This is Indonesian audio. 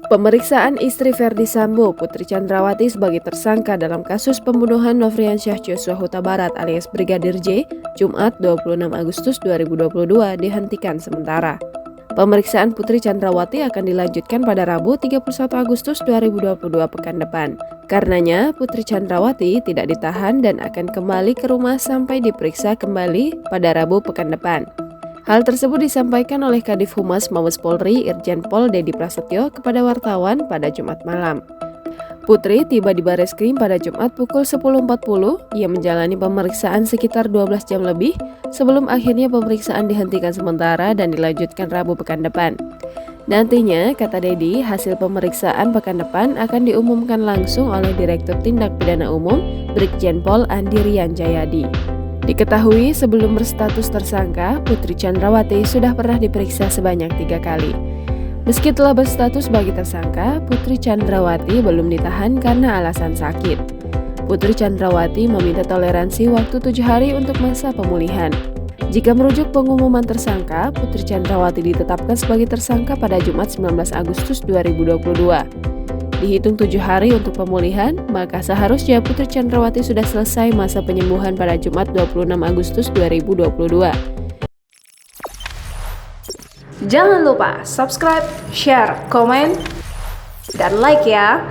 Pemeriksaan istri Verdi Sambo, Putri Chandrawati sebagai tersangka dalam kasus pembunuhan Nofriansyah Joshua Huta Barat alias Brigadir J, Jumat 26 Agustus 2022 dihentikan sementara. Pemeriksaan Putri Chandrawati akan dilanjutkan pada Rabu 31 Agustus 2022 pekan depan. Karenanya, Putri Chandrawati tidak ditahan dan akan kembali ke rumah sampai diperiksa kembali pada Rabu pekan depan. Hal tersebut disampaikan oleh Kadif Humas Mabes Polri Irjen Pol Dedi Prasetyo kepada wartawan pada Jumat malam. Putri tiba di Bareskrim pada Jumat pukul 10.40. Ia menjalani pemeriksaan sekitar 12 jam lebih sebelum akhirnya pemeriksaan dihentikan sementara dan dilanjutkan Rabu pekan depan. Nantinya, kata Dedi, hasil pemeriksaan pekan depan akan diumumkan langsung oleh Direktur Tindak Pidana Umum Brigjen Pol Andi Rian Jayadi. Diketahui sebelum berstatus tersangka, Putri Chandrawati sudah pernah diperiksa sebanyak 3 kali. Meski telah berstatus sebagai tersangka, Putri Chandrawati belum ditahan karena alasan sakit. Putri Chandrawati meminta toleransi waktu 7 hari untuk masa pemulihan. Jika merujuk pengumuman tersangka, Putri Chandrawati ditetapkan sebagai tersangka pada Jumat 19 Agustus 2022. Dihitung 7 hari untuk pemulihan, maka seharusnya Putri Chandrawati sudah selesai masa penyembuhan pada Jumat 26 Agustus 2022. Jangan lupa subscribe, share, komen, dan like ya!